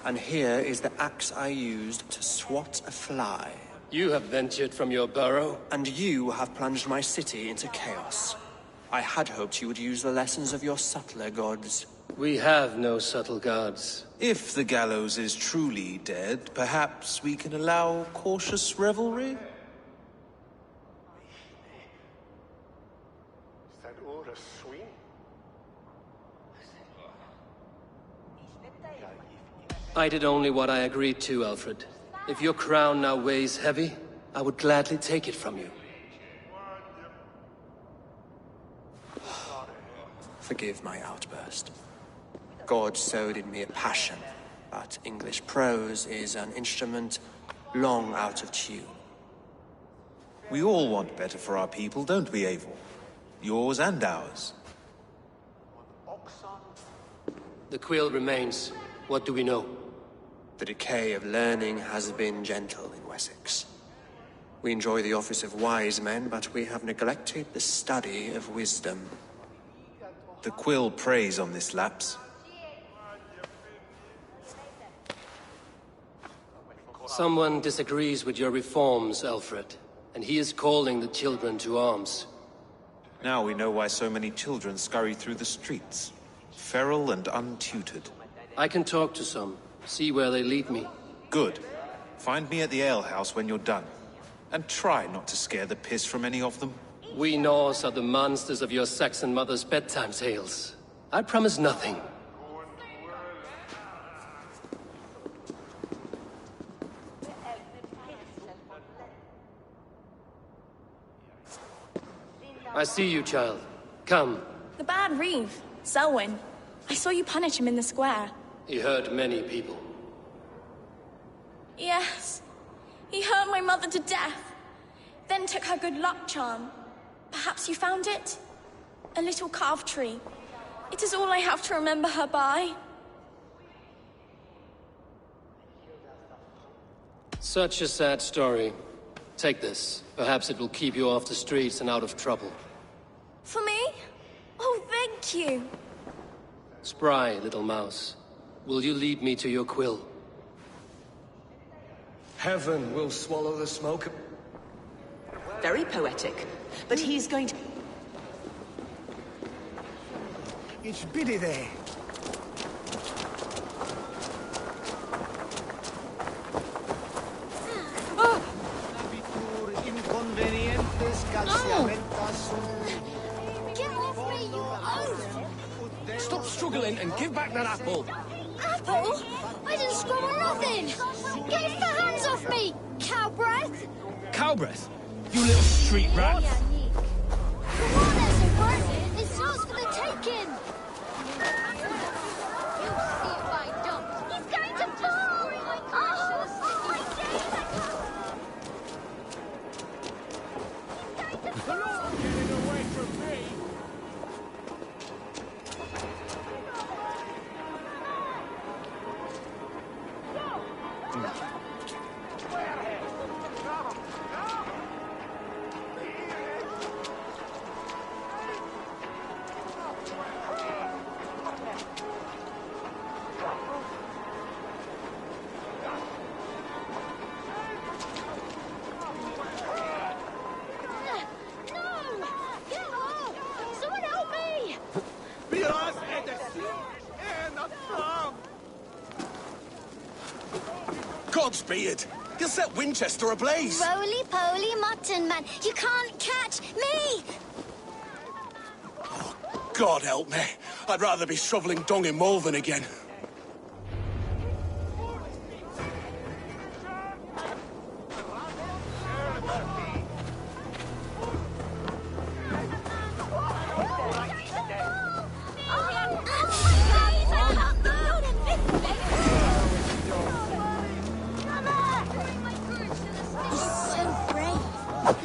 And here is the axe I used to swat a fly. You have ventured from your burrow. And you have plunged my city into chaos. I had hoped you would use the lessons of your subtler gods. We have no subtle gods. If the gallows is truly dead, perhaps we can allow cautious revelry? I did only what I agreed to, Alfred. If your crown now weighs heavy, I would gladly take it from you. Forgive my outburst. God sowed in me a passion, but English prose is an instrument long out of tune. We all want better for our people, don't we, Eivor? Yours and ours. The quill remains. What do we know? The decay of learning has been gentle in Wessex. We enjoy the office of wise men, but we have neglected the study of wisdom. The quill preys on this lapse. Someone disagrees with your reforms, Alfred, and he is calling the children to arms. Now we know why so many children scurry through the streets, feral and untutored. I can talk to some, see where they lead me. Good. Find me at the alehouse when you're done. And try not to scare the piss from any of them. We Norse are the monsters of your Saxon mother's bedtime tales. I promise nothing. I see you, child. Come. The bad Reeve, Selwyn. I saw you punish him in the square. He hurt many people. Yes. He hurt my mother to death. Then took her good luck charm. Perhaps you found it? A little carved tree. It is all I have to remember her by. Such a sad story. Take this. Perhaps it will keep you off the streets and out of trouble. For me? Oh, thank you. Spry, little mouse. Will you lead me to your quill? Heaven will swallow the smoke. Very poetic. But he's going to... It's Biddy there. Get off me, you oaf! Stop struggling and give back that apple. Apple? I didn't scrabble nothing! Get your hands off me, cow breath! Cow breath? You little street rat. Come on, Ezebert! It's yours for the taking! You see if I don't. He's going to fall! Oh, my Getting away from me! Godspeed! You'll set Winchester ablaze! Roly-poly mutton man, you can't catch me! God help me. I'd rather be shoveling dung in Malvern again.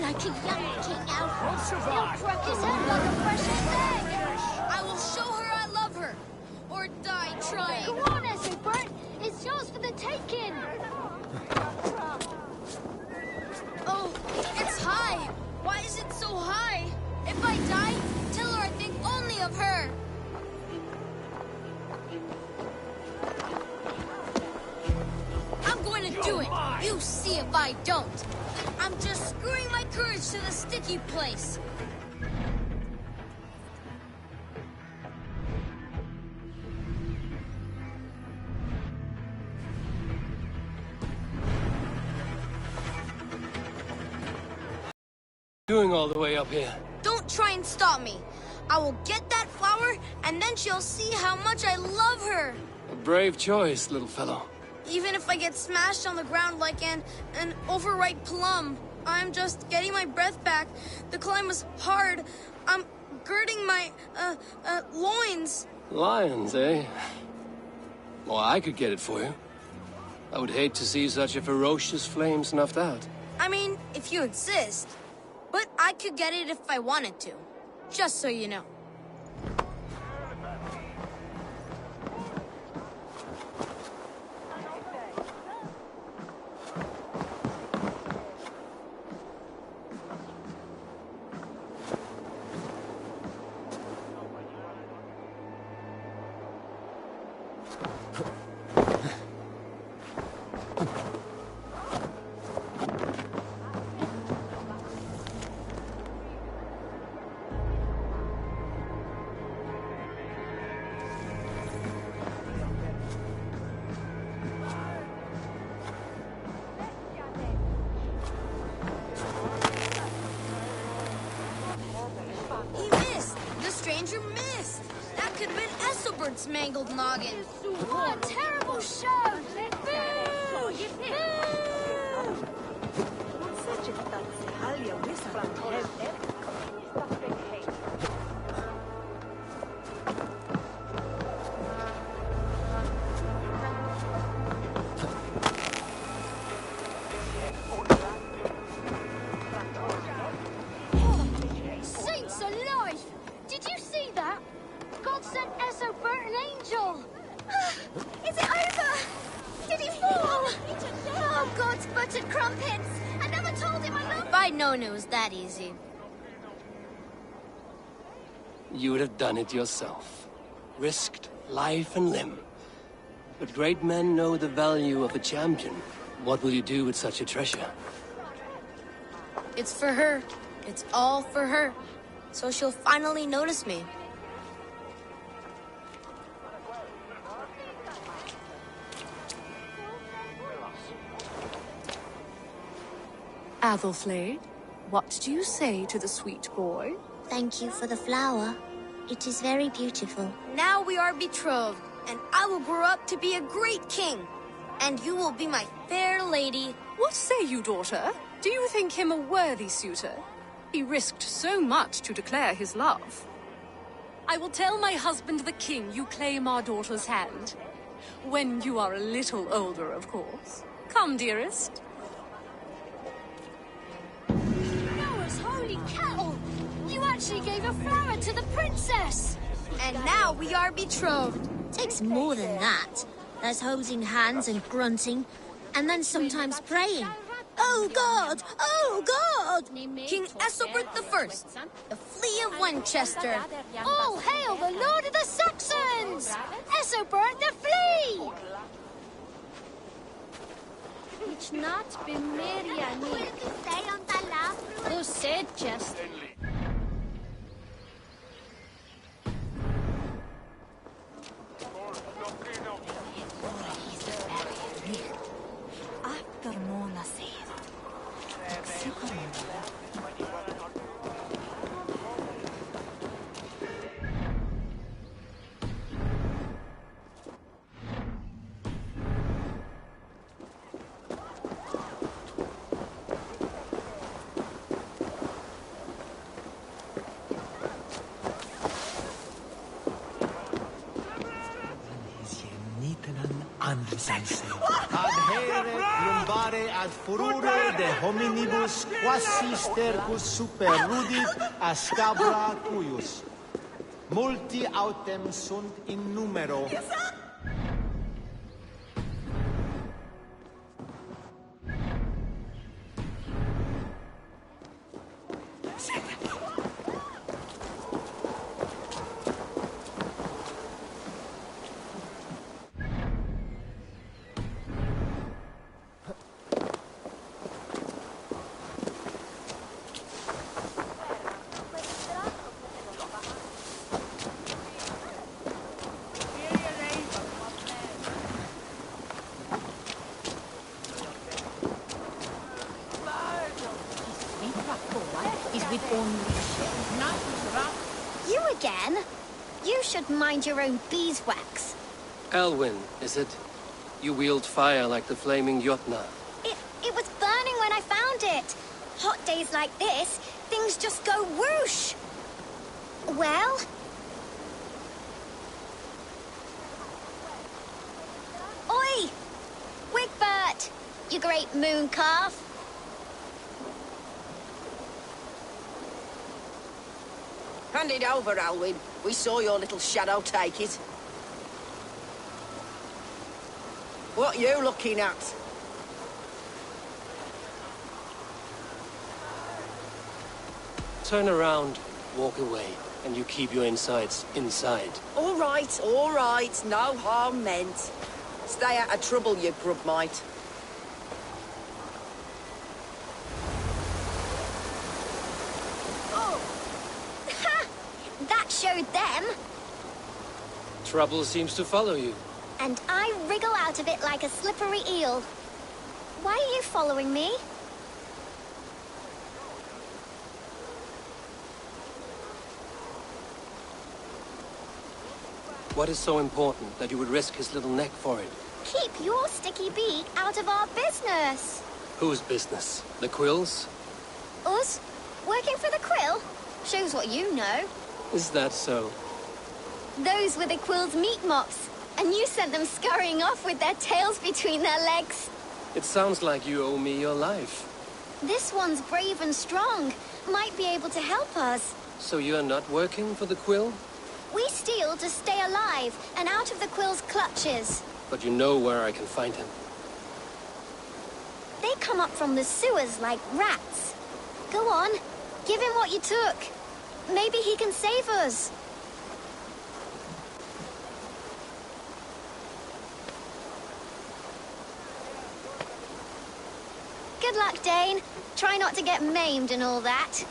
Like a young King Alfred. He'll crack his head like a fresh egg. I will show her I love her. Or die trying. Go on, Ezebert. It's yours for the taking. Oh, it's high. Why is it so high? If I die, tell her I think only of her. I'm going to do it. You see if I don't. courage to the sticky place. Doing all the way up here? Don't try and stop me. I will get that flower, and then she'll see how much I love her. A brave choice, little fellow. Even if I get smashed on the ground like an overripe plum, I'm just getting my breath back. The climb was hard. I'm girding my, loins. Lions, eh? Well, I could get it for you. I would hate to see such a ferocious flame snuffed out. I mean, if you insist. But I could get it if I wanted to. Just so you know. Mangled noggin. What a terrible show! Saints alive! Did you see that? God sent Essobert an angel! Is it over? Did he fall? Oh, God's buttered crumpets! I never told him I loved him! If I'd known it was that easy. You would have done it yourself. Risked life and limb. But great men know the value of a champion. What will you do with such a treasure? It's for her. It's all for her. So she'll finally notice me. Athelflaed, what do you say to the sweet boy? Thank you for the flower. It is very beautiful. Now we are betrothed, and I will grow up to be a great king. And you will be my fair lady. What say you, daughter? Do you think him a worthy suitor? He risked so much to declare his love. I will tell my husband the king you claim our daughter's hand. When you are a little older, of course. Come, dearest. Noah's holy cattle! You actually gave a flower to the princess! And now we are betrothed. Takes more than that. There's holding hands and grunting, and then sometimes praying. Oh God! Oh God! King Essobert I, the Flea of Winchester. All hail the Lord of the Saxons! Essobert the Flea! It's not Bimeriani. Who said just? After Mona said. Adhere plumbare ad furore de hominibus quasi stercus superrudit a scabra cuius. Multi autem sunt in numero. is with only you again? You should mind your own beeswax. Elwyn, is it? You wield fire like the flaming Jotna. It was burning when I found it. Hot days like this, things just go whoosh. Well? Oi! Wigbert! You great moon calf. Hand it over, Alwyn. We saw your little shadow take it. What you looking at? Turn around, walk away, and you keep your insides inside. All right, no harm meant. Stay out of trouble, you grub mite. Oh! Ha! That showed them. Trouble seems to follow you. And I wriggle out of it like a slippery eel. Why are you following me? What is so important that you would risk his little neck for it? Keep your sticky beak out of our business. Whose business? The Quills? Us? Working for the Quill? Shows what you know. Is that so? Those were the Quill's meat mops, and you sent them scurrying off with their tails between their legs. It sounds like you owe me your life. This one's brave and strong. Might be able to help us. So you're not working for the Quill? We steal to stay alive and out of the Quill's clutches. But you know where I can find him. They come up from the sewers like rats. Go on, give him what you took. Maybe he can save us. Good luck, Dane. Try not to get maimed and all that.